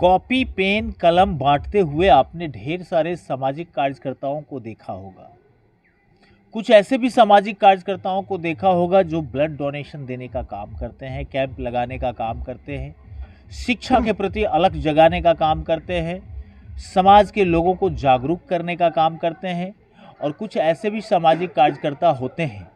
Copy pen कलम बांटते हुए आपने ढेर सारे सामाजिक कार्यकर्ताओं को देखा होगा। कुछ ऐसे भी सामाजिक कार्यकर्ताओं को देखा होगा जो ब्लड डोनेशन देने का काम करते हैं, कैंप लगाने का काम करते हैं, शिक्षा के प्रति अलग जगाने का काम करते हैं, समाज के लोगों को जागरूक करने का काम करते हैं। और कुछ ऐसे भी सामाजिक कार्यकर्ता होते हैं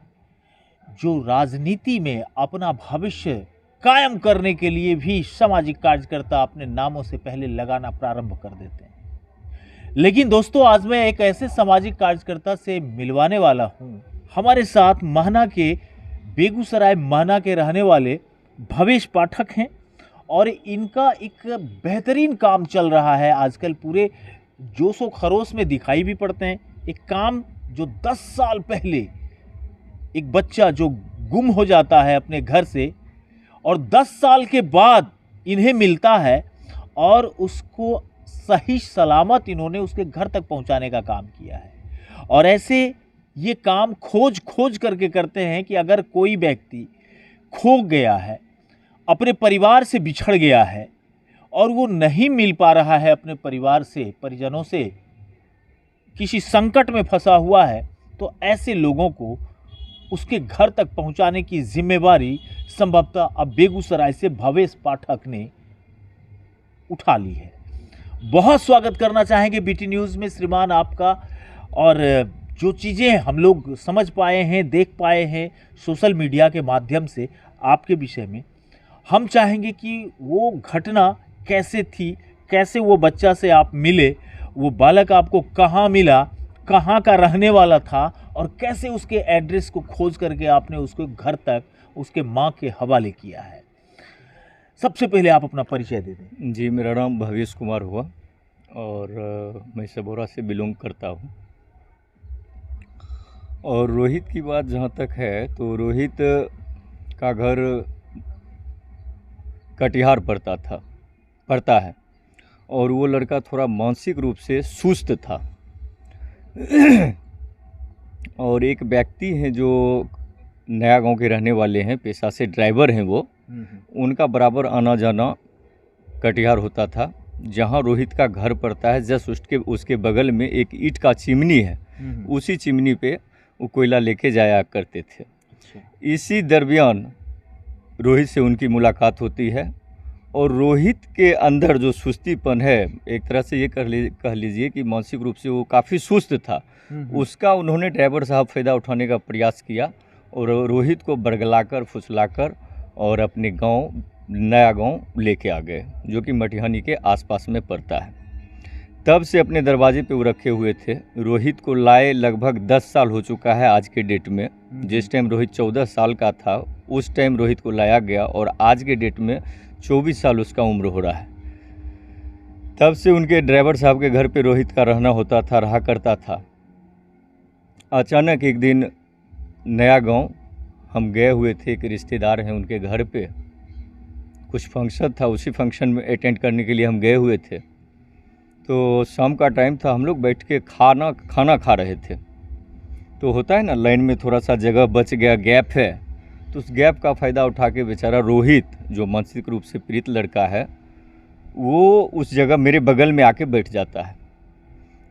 जो राजनीति में अपना भविष्य कायम करने के लिए भी सामाजिक कार्यकर्ता अपने नामों से पहले लगाना प्रारंभ कर देते हैं। लेकिन दोस्तों, आज मैं एक ऐसे सामाजिक कार्यकर्ता से मिलवाने वाला हूं। हमारे साथ महना के बेगूसराय महना के रहने वाले भवेश पाठक हैं और इनका एक बेहतरीन काम चल रहा है आजकल, पूरे जोशो खरोश में दिखाई भी पड़ते हैं। एक काम जो 10 साल पहले एक बच्चा जो गुम हो जाता है अपने घर से और 10 साल के बाद इन्हें मिलता है और उसको सही सलामत इन्होंने उसके घर तक पहुंचाने का काम किया है। और ऐसे ये काम खोज करके करते हैं कि अगर कोई व्यक्ति खो गया है, अपने परिवार से बिछड़ गया है और वो नहीं मिल पा रहा है अपने परिवार से, परिजनों से, किसी संकट में फंसा हुआ है, तो ऐसे लोगों को उसके घर तक पहुंचाने की जिम्मेवारी संभवतः अब बेगूसराय से भवेश पाठक ने उठा ली है। बहुत स्वागत करना चाहेंगे बीटी न्यूज़ में श्रीमान आपका। और जो चीज़ें हम लोग समझ पाए हैं, देख पाए हैं सोशल मीडिया के माध्यम से आपके विषय में, हम चाहेंगे कि वो घटना कैसे थी, कैसे वो बच्चा से आप मिले, वो बालक आपको कहाँ मिला, कहाँ का रहने वाला था और कैसे उसके एड्रेस को खोज करके आपने उसको घर तक उसके माँ के हवाले किया है। सबसे पहले आप अपना परिचय दे दें। जी, मेरा नाम भवेश कुमार हुआ और मैं सबौरा से बिलोंग करता हूँ। और रोहित की बात जहाँ तक है तो रोहित का घर कटिहार पड़ता है और वो लड़का थोड़ा मानसिक रूप से सुस्त था। और एक व्यक्ति हैं जो नया गांव के रहने वाले हैं, पेशा से ड्राइवर हैं वो, उनका बराबर आना जाना कटिहार होता था। जहां रोहित का घर पड़ता है जस्ट उसके बगल में एक ईंट का चिमनी है, उसी चिमनी पे वो कोयला लेके जाया करते थे। इसी दरमियान रोहित से उनकी मुलाकात होती है और रोहित के अंदर जो सुस्तीपन है, एक तरह से ये कह लीजिए कि मानसिक रूप से वो काफ़ी सुस्त था, उसका उन्होंने ड्राइवर साहब फ़ायदा उठाने का प्रयास किया और रोहित को बरगलाकर फुसलाकर और अपने गांव नया गांव लेके आ गए, जो कि मटिहानी के आसपास में पड़ता है। तब से अपने दरवाजे पे वो रखे हुए थे। रोहित को लाए लगभग 10 साल हो चुका है आज के डेट में। जिस टाइम रोहित 14 साल का था उस टाइम रोहित को लाया गया और आज के डेट में 24 साल उसका उम्र हो रहा है। तब से उनके ड्राइवर साहब के घर पे रोहित का रहा करता था। अचानक एक दिन नया गांव हम गए हुए थे, एक रिश्तेदार हैं उनके घर पे, कुछ फंक्शन था, उसी फंक्शन में अटेंड करने के लिए हम गए हुए थे। तो शाम का टाइम था, हम लोग बैठ के खाना खा रहे थे। तो होता है ना, लाइन में थोड़ा सा जगह बच गया, गैप है, तो उस गैप का फ़ायदा उठा के बेचारा रोहित, जो मानसिक रूप से पीड़ित लड़का है, वो उस जगह मेरे बगल में आके बैठ जाता है।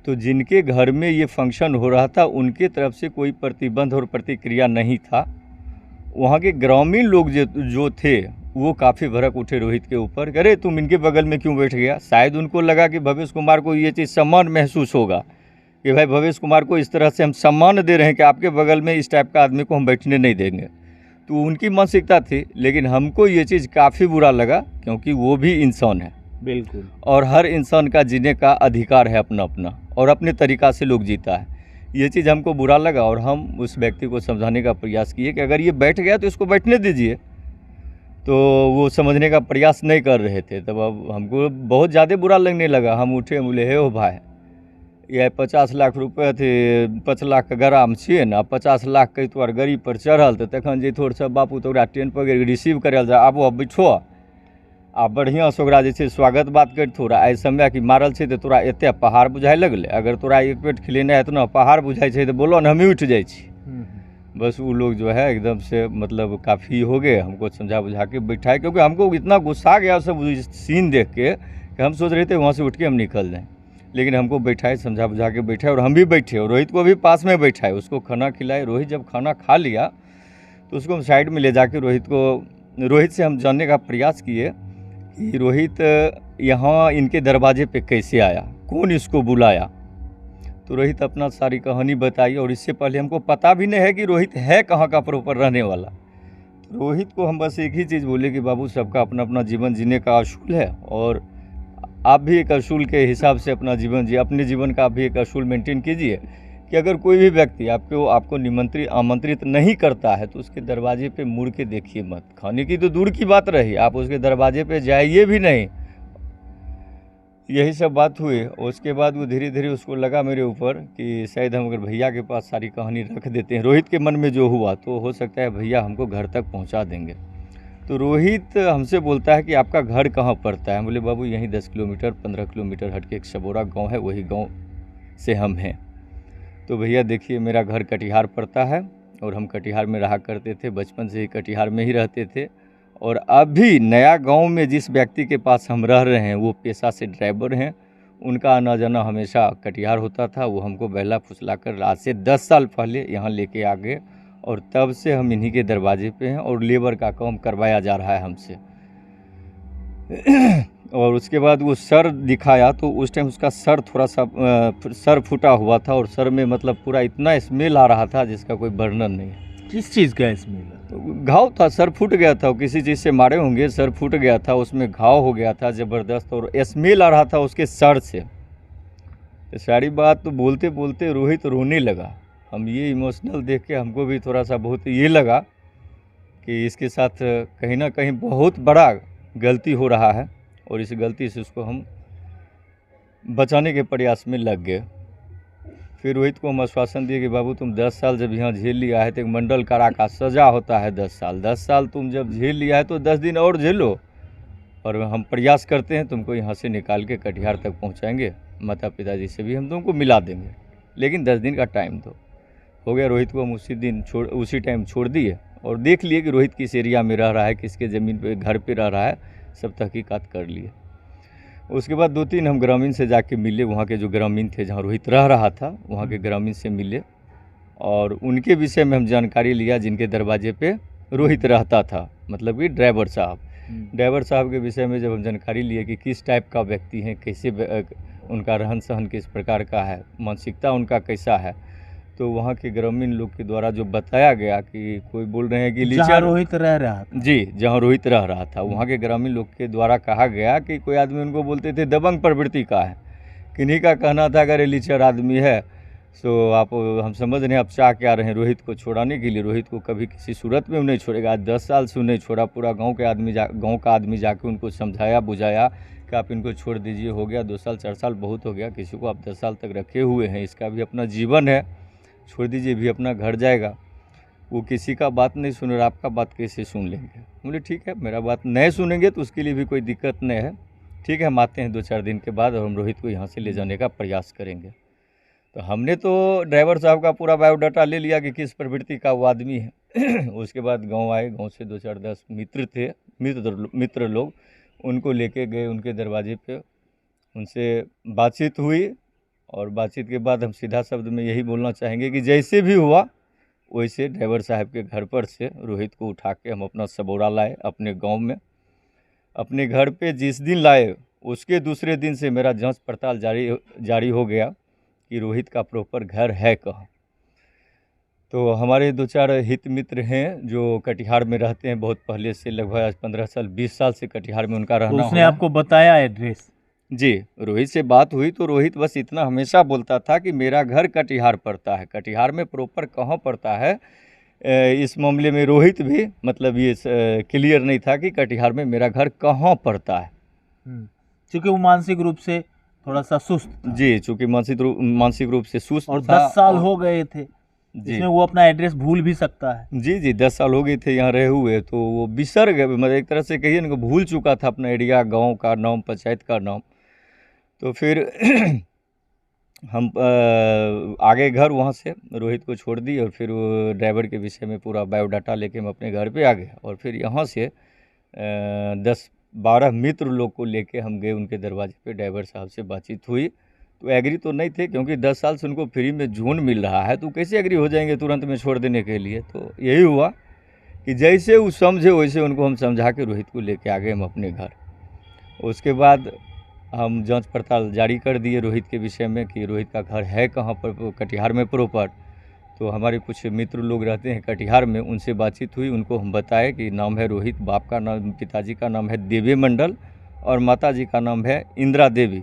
तो जिनके घर में ये फंक्शन हो रहा था उनके तरफ से कोई प्रतिबंध और प्रतिक्रिया नहीं था। वहाँ के ग्रामीण लोग जो थे वो काफ़ी भड़क उठे रोहित के ऊपर, अरे तुम इनके बगल में क्यों बैठ गया। शायद उनको लगा कि भवेश कुमार को ये चीज़ सम्मान महसूस होगा कि भाई भवेश कुमार को इस तरह से हम सम्मान दे रहे हैं कि आपके बगल में इस टाइप का आदमी को हम बैठने नहीं देंगे। तो उनकी मानसिकता थी, लेकिन हमको ये चीज़ काफ़ी बुरा लगा क्योंकि वो भी इंसान है। बिल्कुल। और हर इंसान का जीने का अधिकार है अपना अपना, और अपने तरीक़ा से लोग जीता है। ये चीज़ हमको बुरा लगा और हम उस व्यक्ति को समझाने का प्रयास किए कि अगर ये बैठ गया तो इसको बैठने दीजिए। तो वो समझने का प्रयास नहीं कर रहे थे। तब अब हमको बहुत ज़्यादा बुरा लगने लगा। हम उठे, बोले हे हो भाई, ये 50 लाख रुपये थे, 5 लाख का ग्राम छे ना, 50 लाख के तोहर गाड़ी पर चढ़ल तो तखन जे थोड़ सा बापू तो ट्रेन पर रिसीव करल जा, आबो बैठो आ बढ़िया से ओकरा जे छै स्वागत बात कर। थोड़ा एहि समय कि मारल छै तो तोरा एते पहाड़ बुझाए लगले, अगर तोरा एक पेट खिलेना है तो ना पहाड़ बुझाई छै तो बोलो ना, हम ही उठ जाए छी। बस वो लोग जो है एकदम से मतलब काफ़ी हो गए, हमको समझा बुझा के बैठाए, क्योंकि हमको इतना गुस्सा गया सब सीन देख के कि हम सोच रहे थे वहाँ से उठ के हम निकल जाएँ, लेकिन हमको बैठाए, समझा बुझा के बैठाए और हम भी बैठे और रोहित को भी पास में बैठाए, उसको खाना खिलाए। रोहित जब खाना खा लिया तो उसको हम साइड में ले जाके रोहित से हम जानने का प्रयास किए कि रोहित यहाँ इनके दरवाजे पे कैसे आया, कौन इसको बुलाया। तो रोहित अपना सारी कहानी बताई और इससे पहले हमको पता भी नहीं है कि रोहित है कहाँ का प्रॉपर रहने वाला। तो रोहित को हम बस एक ही चीज़ बोले कि बाबू सबका अपना अपना जीवन जीने का असूल है और आप भी एक असूल के हिसाब से अपना जीवन जिए, अपने जीवन का आप भी एक असूल मेंटेन कीजिए कि अगर कोई भी व्यक्ति आपको आमंत्रित नहीं करता है तो उसके दरवाजे पे मुड़ के देखिए मत। खाने की तो दूर की बात रही, आप उसके दरवाजे पे जाइए भी नहीं। यही सब बात हुई। उसके बाद वो धीरे धीरे उसको लगा मेरे ऊपर कि शायद हम अगर भैया के पास सारी कहानी रख देते हैं, रोहित के मन में जो हुआ तो हो सकता है भैया हमको घर तक पहुंचा देंगे। तो रोहित हमसे बोलता है कि आपका घर कहाँ पड़ता है। हम बोले बाबू यहीं 10 किलोमीटर 15 किलोमीटर हट के एक सबोरा गाँव है, वही गाँव से हम हैं। तो भैया देखिए मेरा घर कटिहार पड़ता है और हम कटिहार में रहा करते थे, बचपन से ही कटिहार में ही रहते थे। और अभी नया गांव में जिस व्यक्ति के पास हम रह रहे हैं वो पेशा से ड्राइवर हैं, उनका आना जाना हमेशा कटिहार होता था। वो हमको बहला फुसला कर आज से 10 साल पहले यहाँ लेके आ गए और तब से हम इन्हीं के दरवाजे पे हैं और लेबर का काम करवाया जा रहा है हमसे। और उसके बाद वो सर दिखाया तो उस टाइम उसका सर थोड़ा सा सर फूटा हुआ था और सर में मतलब पूरा इतना स्मेल आ रहा था जिसका कोई वर्णन नहीं है। किस चीज़ का स्मेल? तो घाव था, सर फूट गया था, किसी चीज़ से मारे होंगे, सर फूट गया था, उसमें घाव हो गया था ज़बरदस्त और स्मेल आ रहा था उसके सर से। तो सारी बात तो बोलते बोलते रोहित रोने लगा। हम ये इमोशनल देख के हमको भी थोड़ा सा बहुत ये लगा कि इसके साथ कहीं ना कहीं बहुत बड़ा गलती हो रहा है और इस गलती से उसको हम बचाने के प्रयास में लग गए। फिर रोहित को हम आश्वासन दिए कि बाबू तुम 10 साल जब यहाँ झेल लिया है तो एक मंडल कारा का सज़ा होता है 10 साल। 10 साल तुम जब झेल लिया है तो 10 दिन और झेलो और हम प्रयास करते हैं तुमको यहाँ से निकाल के कटिहार तक पहुँचाएंगे, माता पिताजी से भी हम तुमको मिला देंगे, लेकिन 10 दिन का टाइम दो। हो गया। रोहित को हम उसी टाइम छोड़ दिए और देख लिए कि रोहित किस एरिया में रह रहा है, किसके ज़मीन पे घर पे रह रहा है, सब तहकीकात कर लिए। उसके बाद 2-3 हम ग्रामीण से जाके मिले, वहाँ के जो ग्रामीण थे जहाँ रोहित रह रहा था वहाँ के ग्रामीण से मिले और उनके विषय में हम जानकारी लिया जिनके दरवाजे पे रोहित रहता था, मतलब कि ड्राइवर साहब। ड्राइवर साहब के विषय में जब हम जानकारी लिए कि किस टाइप का व्यक्ति हैं, कैसे उनका रहन सहन किस प्रकार का है, मानसिकता उनका कैसा है, तो वहाँ के ग्रामीण लोग के द्वारा जो बताया गया कि कोई बोल रहे हैं कि जहाँ रोहित रह रहा था, जी जहाँ रोहित रह रहा था, वहाँ के ग्रामीण लोग के द्वारा कहा गया कि कोई आदमी उनको बोलते थे दबंग प्रवृत्ति का है। किन्हीं का कहना था अगर ये लीचर आदमी है तो आप हम समझ रहे हैं आप चाह क्या रहे हैं रोहित को छुड़ाने के लिए। रोहित को कभी किसी सूरत में नहीं छोड़ेगा, आज 10 साल से नहीं छोड़ा। पूरा गाँव का आदमी जाके उनको समझाया बुझाया कि आप इनको छोड़ दीजिए, हो गया 2 साल 4 साल बहुत हो गया, किसी को आप 10 साल तक रखे हुए हैं, इसका भी अपना जीवन है, छोड़ दीजिए, भी अपना घर जाएगा। वो किसी का बात नहीं सुन रहा, आपका बात कैसे सुन लेंगे। बोले ठीक है, मेरा बात नहीं सुनेंगे तो उसके लिए भी कोई दिक्कत नहीं है, ठीक है हम आते हैं 2-4 दिन के बाद और हम रोहित को यहाँ से ले जाने का प्रयास करेंगे। तो हमने तो ड्राइवर साहब का पूरा बायोडाटा ले लिया कि किस प्रवृत्ति का वो आदमी है। उसके बाद गाँव आए, गाँव से 2-4-10 मित्र थे, मित्र लोग, उनको लेके गए उनके दरवाजे पे, उनसे बातचीत हुई और बातचीत के बाद हम सीधा शब्द में यही बोलना चाहेंगे कि जैसे भी हुआ वैसे ड्राइवर साहब के घर पर से रोहित को उठा के हम अपना सबोरा लाए अपने गांव में। अपने घर पे जिस दिन लाए उसके दूसरे दिन से मेरा जांच पड़ताल जारी हो गया कि रोहित का प्रॉपर घर है कहाँ। तो हमारे 2-4 हित मित्र हैं जो कटिहार में रहते हैं बहुत पहले से, लगभग 15 साल 20 साल से कटिहार में उनका रहना। उसने आपको बताया एड्रेस? जी, रोहित से बात हुई तो रोहित बस इतना हमेशा बोलता था कि मेरा घर कटिहार पड़ता है। कटिहार में प्रॉपर कहाँ पड़ता है इस मामले में रोहित भी मतलब ये क्लियर नहीं था कि कटिहार में मेरा घर कहाँ पड़ता है, क्योंकि वो मानसिक रूप से थोड़ा सा सुस्त था। जी, चूँकि मानसिक रूप से सुस्त और 10 साल हो गए थे जिसमें वो अपना एड्रेस भूल भी सकता है। जी 10 साल हो गए थे यहाँ रहे हुए, तो वो बिसर गए, मतलब एक तरह से कहिए ना भूल चुका था अपना एरिया, गांव का नाम, पंचायत का नाम। तो फिर हम आगे घर वहाँ से रोहित को छोड़ दी और फिर वो ड्राइवर के विषय में पूरा बायोडाटा लेके हम अपने घर पे आ गए और फिर यहाँ से 12 मित्र लोग को लेके हम गए उनके दरवाजे पे, ड्राइवर साहब से बातचीत हुई तो एग्री तो नहीं थे, क्योंकि 10 साल से उनको फ्री में जून मिल रहा है, तो कैसे एग्री हो जाएंगे तुरंत में छोड़ देने के लिए। तो यही हुआ कि जैसे वो समझे वैसे उनको हम समझा के रोहित को लेके आ गए हम अपने घर। उसके बाद हम जांच पड़ताल जारी कर दिए रोहित के विषय में कि रोहित का घर है कहाँ पर, कटिहार में प्रॉपर। तो हमारे कुछ मित्र लोग रहते हैं कटिहार में, उनसे बातचीत हुई, उनको हम बताए कि नाम है रोहित, बाप का नाम, पिताजी का नाम है देवी मंडल और माताजी का नाम है इंदिरा देवी,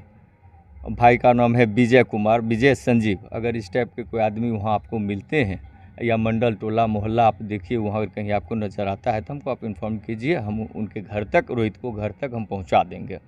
भाई का नाम है विजय कुमार, विजय संजीव। अगर इस टाइप के कोई आदमी वहाँ आपको मिलते हैं या मंडल टोला मोहल्ला आप देखिए वहाँ अगर कहीं आपको नज़र आता है तो हमको आप इन्फॉर्म कीजिए, हम उनके घर तक, रोहित को घर तक हम पहुँचा देंगे।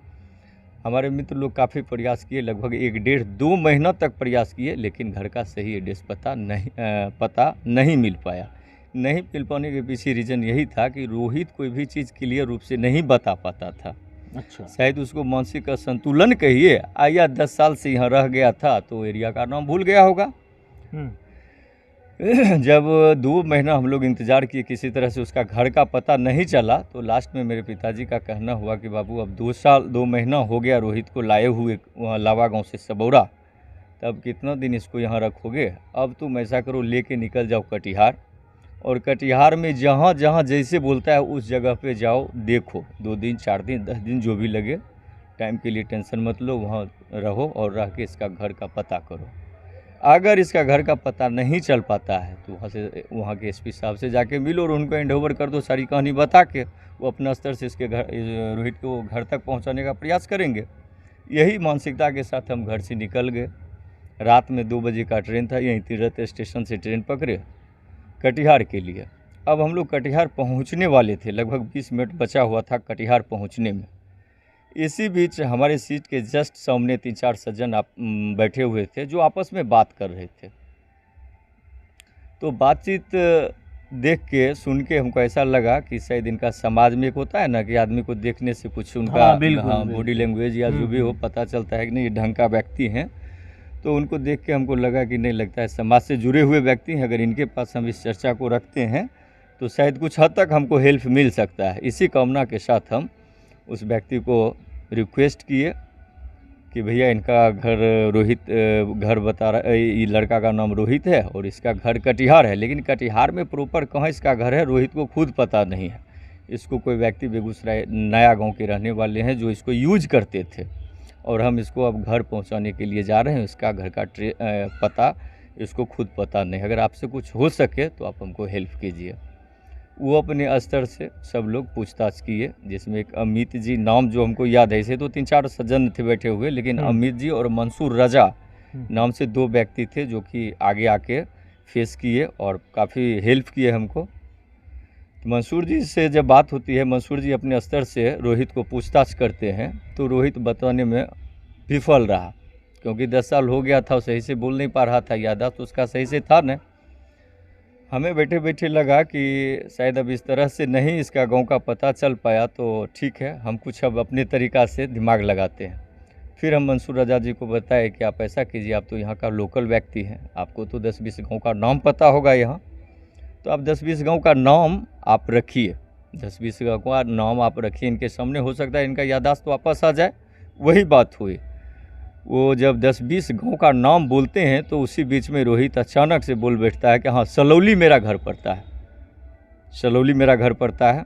हमारे मित्र लोग काफ़ी प्रयास किए, लगभग 1-1.5-2 महीना तक प्रयास किए, लेकिन घर का सही एड्रेस पता नहीं मिल पाया। नहीं मिल पाने के पीछे रीज़न यही था कि रोहित कोई भी चीज़ क्लियर रूप से नहीं बता पाता था। अच्छा। शायद उसको मानसिक असंतुलन कहिए या 10 साल से यहाँ रह गया था तो एरिया का नाम भूल गया होगा। जब 2 महीना हम लोग इंतज़ार किए, किसी तरह से उसका घर का पता नहीं चला, तो लास्ट में मेरे पिताजी का कहना हुआ कि बाबू अब 2 महीना हो गया रोहित को लाए हुए वहाँ लावा गांव से सबौरा, तब कितना दिन इसको यहाँ रखोगे, अब तुम ऐसा करो लेके निकल जाओ कटिहार, और कटिहार में जहाँ जहाँ जैसे बोलता है उस जगह पे जाओ, देखो 2 दिन 4 दिन 10 दिन जो भी लगे, टाइम के लिए टेंशन मत लो, वहाँ रहो और रह के इसका घर का पता करो। अगर इसका घर का पता नहीं चल पाता है तो वहाँ के एसपी साहब से जाके मिलो और उनको हैंड ओवर कर दो, सारी कहानी बता के वो अपना स्तर से इसके घर, रोहित को घर तक पहुँचाने का प्रयास करेंगे। यही मानसिकता के साथ हम घर से निकल गए। रात में 2 बजे का ट्रेन था, यहीं तीरथ स्टेशन से ट्रेन पकड़े कटिहार के लिए। अब हम लोग कटिहार पहुँचने वाले थे, लगभग 20 मिनट बचा हुआ था कटिहार पहुँचने में। इसी बीच हमारे सीट के जस्ट सामने 3-4 सज्जन बैठे हुए थे जो आपस में बात कर रहे थे। तो बातचीत देख के सुन के हमको ऐसा लगा कि शायद इनका समाज में एक होता है ना कि आदमी को देखने से कुछ उनका बॉडी लैंग्वेज या जो भी हो पता चलता है कि नहीं ये ढंग का व्यक्ति हैं। तो उनको देख के हमको लगा कि नहीं, लगता है समाज से जुड़े हुए व्यक्ति हैं, अगर इनके पास हम इस चर्चा को रखते हैं तो शायद कुछ हद तक हमको हेल्प मिल सकता है। इसी कामना के साथ हम उस व्यक्ति को रिक्वेस्ट किए कि भैया इनका घर रोहित घर बता रहा है, ये लड़का का नाम रोहित है और इसका घर कटिहार है, लेकिन कटिहार में प्रॉपर कहाँ इसका घर है रोहित को खुद पता नहीं है। इसको कोई व्यक्ति बेगूसराय नया गांव के रहने वाले हैं जो इसको यूज करते थे, और हम इसको अब घर पहुंचाने के लिए जा रहे हैं। इसका घर का पता इसको खुद पता नहीं। अगर आपसे कुछ हो सके तो आप हमको हेल्प कीजिए। वो अपने स्तर से सब लोग पूछताछ किए, जिसमें एक अमित जी नाम जो हमको याद है, ऐसे तो 3-4 सज्जन थे बैठे हुए, लेकिन अमित जी और मंसूर रजा नाम से 2 व्यक्ति थे जो कि आगे आके फेस किए और काफ़ी हेल्प किए हमको। तो मंसूर जी से जब बात होती है, मंसूर जी अपने स्तर से रोहित को पूछताछ करते हैं तो रोहित बताने में विफल रहा, क्योंकि 10 साल हो गया था, सही से बोल नहीं पा रहा था, याददाश्त उसका सही से था न। हमें बैठे बैठे लगा कि शायद अब इस तरह से नहीं इसका गांव का पता चल पाया, तो ठीक है हम कुछ अब अपने तरीक़ा से दिमाग लगाते हैं। फिर हम मंसूर रजा जी को बताए कि आप ऐसा कीजिए, आप तो यहाँ का लोकल व्यक्ति हैं, आपको तो 10-20 गांव का नाम पता होगा यहाँ, तो आप 10-20 गांव का नाम आप रखिए, 10-20 गांव का नाम आप रखिए, इनके सामने हो सकता है इनका याददाश्त वापस आ जाए। वही बात हुई। वो जब 10-20 गांव का नाम बोलते हैं तो उसी बीच में रोहित अचानक से बोल बैठता है कि हाँ सलौली मेरा घर पड़ता है, सलौली मेरा घर पड़ता है।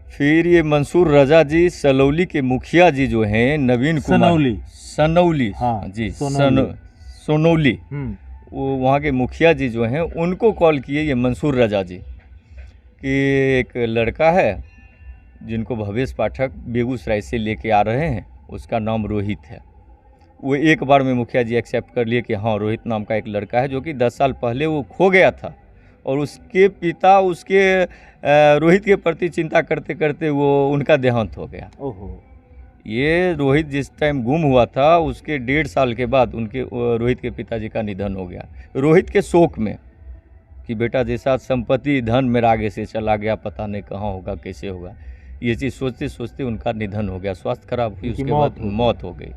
फिर ये मंसूर रजा जी सलौली के मुखिया जी जो हैं नवीन कुमार सनौली, हाँ जी सोनौली, वो वहाँ के मुखिया जी जो हैं उनको कॉल किए ये मंसूर रजा जी कि एक लड़का है जिनको भवेश पाठक बेगूसराय से लेके आ रहे हैं, उसका नाम रोहित है। वो एक बार में मुखिया जी एक्सेप्ट कर लिए कि हाँ रोहित नाम का एक लड़का है जो कि 10 साल पहले वो खो गया था, और उसके पिता उसके रोहित के प्रति चिंता करते करते वो उनका देहांत हो गया। ओहो। ये रोहित जिस टाइम गुम हुआ था उसके 1.5 साल के बाद उनके रोहित के पिताजी का निधन हो गया। रोहित के शोक में कि बेटा जैसा संपत्ति धन मेरा आगे से चला गया, पता नहीं कहाँ होगा कैसे होगा, ये चीज़ सोचते सोचते उनका निधन हो गया, स्वास्थ्य खराब हुई, उसके बाद मौत हो गई।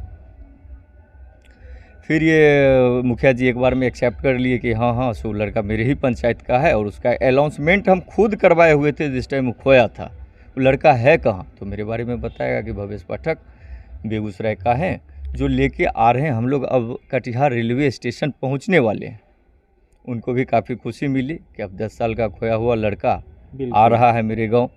फिर ये मुखिया जी एक बार में एक्सेप्ट कर लिए कि हाँ हाँ सो लड़का मेरे ही पंचायत का है, और उसका अनाउंसमेंट हम खुद करवाए हुए थे जिस टाइम खोया था। लड़का है कहाँ, तो मेरे बारे में बताएगा कि भवेश पाठक बेगूसराय का है, जो लेके आ रहे हैं। हम लोग अब कटिहार रेलवे स्टेशन पहुंचने वाले हैं। उनको भी काफ़ी खुशी मिली कि अब 10 साल का खोया हुआ लड़का आ रहा है मेरे गांव।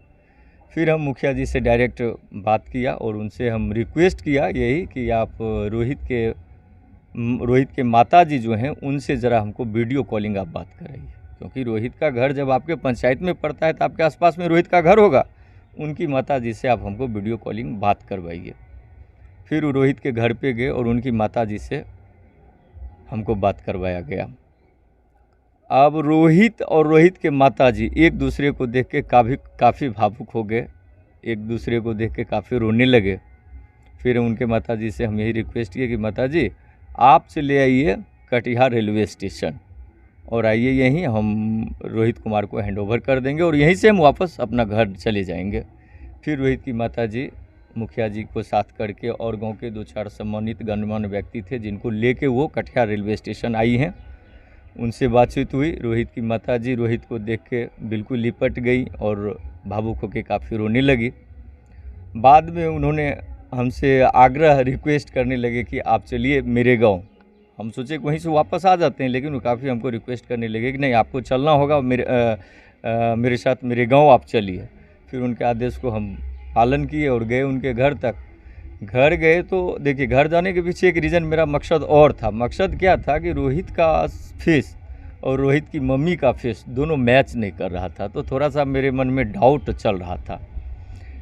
फिर हम मुखिया जी से डायरेक्ट बात किया और उनसे हम रिक्वेस्ट किया यही कि आप रोहित के माता जी जो हैं उनसे ज़रा हमको वीडियो कॉलिंग आप बात कराइए, क्योंकि रोहित का घर जब आपके पंचायत में पड़ता है तो आपके आसपास में रोहित का घर होगा। उनकी माता जी से आप हमको वीडियो कॉलिंग बात करवाइए। फिर वो रोहित के घर पे गए और उनकी माता जी से हमको बात करवाया गया। अब रोहित और रोहित के माता जी एक दूसरे को देख के काफ़ी भावुक हो गए, एक दूसरे को देख के काफ़ी रोने लगे। फिर उनके माता जी से हम यही रिक्वेस्ट किए कि माता जी आप चले आइए कटिहार रेलवे स्टेशन और आइए यहीं, हम रोहित कुमार को हैंडओवर कर देंगे और यहीं से हम वापस अपना घर चले जाएंगे। फिर रोहित की माता जी मुखिया जी को साथ करके और गांव के 2-4 सम्मानित गणमान्य व्यक्ति थे जिनको लेके वो कटिहार रेलवे स्टेशन आई हैं। उनसे बातचीत हुई। रोहित की माता जी रोहित को देख के बिल्कुल लिपट गई और भावुक होकर काफ़ी रोने लगी। बाद में उन्होंने हमसे आग्रह रिक्वेस्ट करने लगे कि आप चलिए मेरे गांव। हम सोचे कि वहीं से वापस आ जाते हैं, लेकिन वो काफ़ी हमको रिक्वेस्ट करने लगे कि नहीं आपको चलना होगा, मेरे साथ मेरे गांव आप चलिए। फिर उनके आदेश को हम पालन किए और गए उनके घर तक। घर गए तो देखिए, घर जाने के पीछे एक रीज़न, मेरा मकसद और था। मकसद क्या था कि रोहित का फेस और रोहित की मम्मी का फेस दोनों मैच नहीं कर रहा था, तो थोड़ा सा मेरे मन में डाउट चल रहा था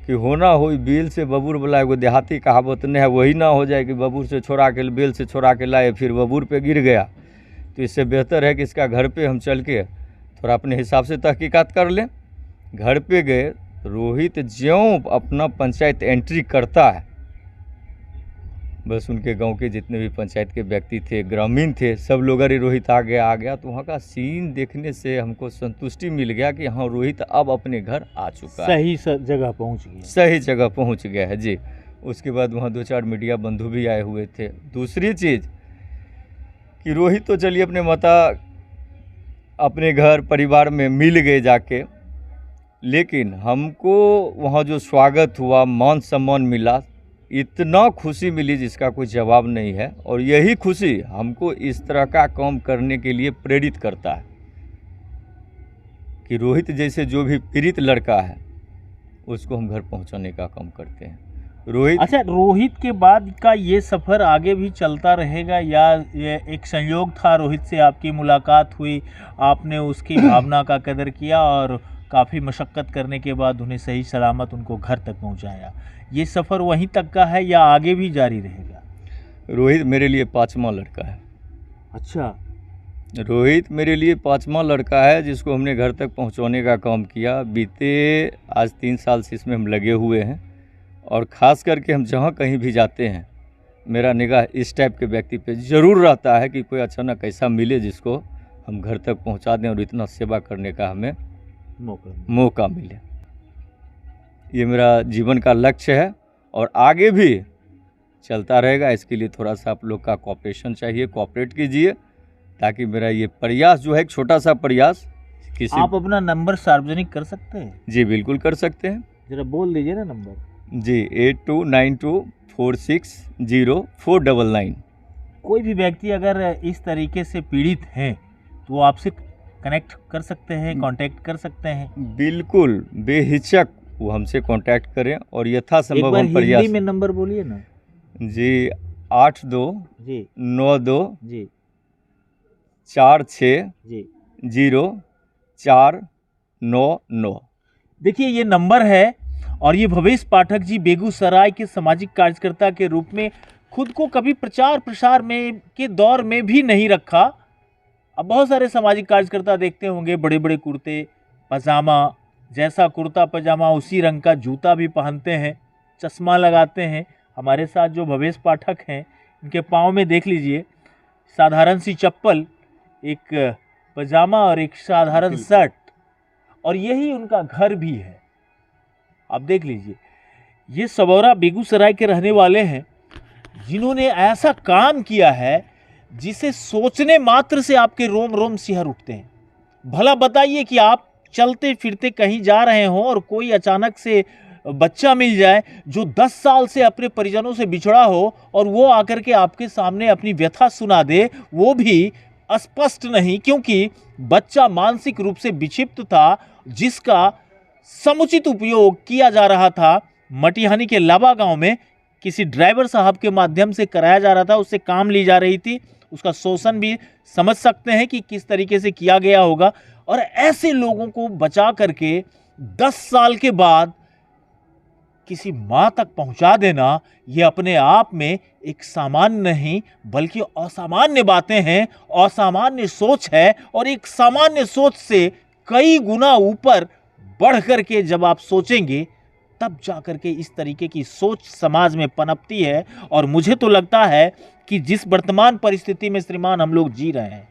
कि होना हो बेल से बबूर बुलाए। वो देहाती कहावत नहीं है, वही ना हो जाए कि बबूर से छोड़ा के बेल से छोड़ा के लाए फिर बबूर पे गिर गया। तो इससे बेहतर है कि इसका घर पे हम चल के थोड़ा अपने हिसाब से तहकीकात कर लें। घर पे गए, रोहित ज्यों अपना पंचायत एंट्री करता है, बस उनके गांव के जितने भी पंचायत के व्यक्ति थे, ग्रामीण थे, सब लोग अरे रोहित आ गया। तो वहाँ का सीन देखने से हमको संतुष्टि मिल गया कि हाँ रोहित अब अपने घर आ चुका है, सही जगह पहुंच गया, सही जगह पहुँच गया है जी। उसके बाद वहाँ 2-4 मीडिया बंधु भी आए हुए थे। दूसरी चीज़ कि रोहित तो चलिए अपने माता अपने घर परिवार में मिल गए जाके, लेकिन हमको वहाँ जो स्वागत हुआ, मान सम्मान मिला, इतना खुशी मिली जिसका कोई जवाब नहीं है। और यही खुशी हमको इस तरह का काम करने के लिए प्रेरित करता है कि रोहित जैसे जो भी पीड़ित लड़का है उसको हम घर पहुंचाने का काम करते हैं। रोहित, अच्छा, रोहित के बाद का ये सफ़र आगे भी चलता रहेगा या ये एक संयोग था, रोहित से आपकी मुलाकात हुई, आपने उसकी भावना का कदर किया और काफ़ी मशक्क़त करने के बाद उन्हें सही सलामत उनको घर तक पहुंचाया? ये सफ़र वहीं तक का है या आगे भी जारी रहेगा? रोहित मेरे लिए 5वां लड़का है। अच्छा, रोहित मेरे लिए 5वां लड़का है जिसको हमने घर तक पहुंचाने का काम किया। बीते आज 3 साल से इसमें हम लगे हुए हैं और ख़ास करके हम जहां कहीं भी जाते हैं मेरा निगाह इस टाइप के व्यक्ति पे ज़रूर रहता है कि कोई अचानक ऐसा मिले जिसको हम घर तक पहुंचा दें और इतना सेवा करने का हमें मौका मिले। ये मेरा जीवन का लक्ष्य है और आगे भी चलता रहेगा। इसके लिए थोड़ा सा आप लोग का कोऑपरेशन चाहिए, कोऑपरेट कीजिए ताकि मेरा ये प्रयास जो है, एक छोटा सा प्रयास किसी। आप अपना नंबर सार्वजनिक कर सकते हैं? जी बिल्कुल कर सकते हैं। ज़रा बोल दीजिए ना नंबर। जी 8292460499। कोई भी व्यक्ति अगर इस तरीके से पीड़ित हैं तो वो आपसे कनेक्ट कर सकते हैं, कांटेक्ट कर सकते हैं? बिल्कुल बेहिचक वो हमसे कांटेक्ट करें और यथासंभव हम प्रयास। हिंदी में नंबर बोलिए ना जी। 82 जी 92 जी 46 जी 0499। देखिए ये नंबर है और ये भवेश पाठक जी बेगूसराय के सामाजिक कार्यकर्ता के रूप में खुद को कभी प्रचार प्रसार में के दौर में भी नहीं रखा। अब बहुत सारे सामाजिक कार्यकर्ता देखते होंगे बड़े बड़े कुर्ते पजामा, जैसा कुर्ता पजामा उसी रंग का जूता भी पहनते हैं, चश्मा लगाते हैं। हमारे साथ जो भवेश पाठक हैं इनके पाँव में देख लीजिए साधारण सी चप्पल, एक पजामा और एक साधारण शर्ट, और यही उनका घर भी है। आप देख लीजिए, ये सबौरा बेगूसराय के रहने वाले हैं जिन्होंने ऐसा काम किया है जिसे सोचने मात्र से आपके रोम रोम सिहर उठते हैं। भला बताइए कि आप चलते फिरते कहीं जा रहे हों और कोई अचानक से बच्चा मिल जाए जो 10 साल से अपने परिजनों से बिछड़ा हो और वो आकर के आपके सामने अपनी व्यथा सुना दे, वो भी स्पष्ट नहीं, क्योंकि बच्चा मानसिक रूप से विक्षिप्त था, जिसका समुचित उपयोग किया जा रहा था मटिहानी के लाबा गांव में किसी ड्राइवर साहब के माध्यम से कराया जा रहा था, उससे काम ली जा रही थी। उसका शोषण भी समझ सकते हैं कि किस तरीके से किया गया होगा। और ऐसे लोगों को बचा करके 10 साल के बाद किसी मां तक पहुंचा देना, यह अपने आप में एक सामान्य नहीं बल्कि असामान्य बातें हैं, असामान्य सोच है। और एक सामान्य सोच से कई गुना ऊपर बढ़ करके जब आप सोचेंगे तब जाकर के इस तरीके की सोच समाज में पनपती है। और मुझे तो लगता है कि जिस वर्तमान परिस्थिति में श्रीमान हम लोग जी रहे हैं,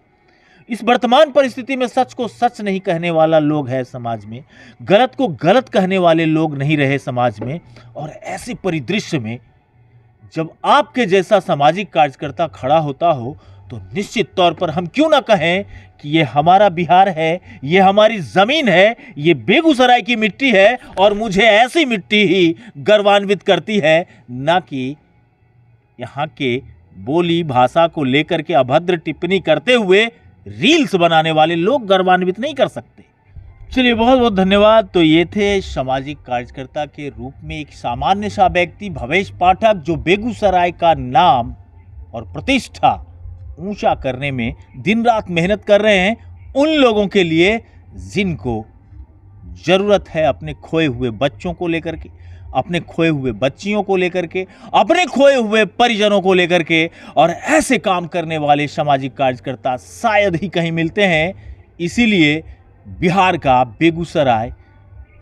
इस वर्तमान परिस्थिति में सच को सच नहीं कहने वाला लोग है समाज में, गलत को गलत कहने वाले लोग नहीं रहे समाज में। और ऐसे परिदृश्य में जब आपके जैसा सामाजिक कार्यकर्ता खड़ा होता हो तो निश्चित तौर पर हम क्यों ना कहें कि ये हमारा बिहार है, ये हमारी जमीन है, ये बेगूसराय की मिट्टी है। और मुझे ऐसी मिट्टी ही गर्वान्वित करती है, ना कि यहाँ के बोली भाषा को लेकर के अभद्र टिप्पणी करते हुए रील्स बनाने वाले लोग गर्वान्वित नहीं कर सकते। चलिए, बहुत बहुत धन्यवाद। तो ये थे सामाजिक कार्यकर्ता के रूप में एक सामान्य सा व्यक्ति भवेश पाठक, जो बेगूसराय का नाम और प्रतिष्ठा ऊंचा करने में दिन रात मेहनत कर रहे हैं, उन लोगों के लिए जिनको जरूरत है अपने खोए हुए बच्चों को लेकर के, अपने खोए हुए बच्चियों को लेकर के, अपने खोए हुए परिजनों को लेकर के। और ऐसे काम करने वाले सामाजिक कार्यकर्ता शायद ही कहीं मिलते हैं। इसीलिए बिहार का बेगूसराय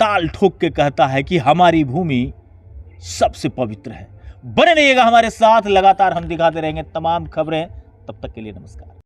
ताल ठोक के कहता है कि हमारी भूमि सबसे पवित्र है। बने रहिएगा हमारे साथ, लगातार हम दिखाते रहेंगे तमाम खबरें। तब तक के लिए नमस्कार।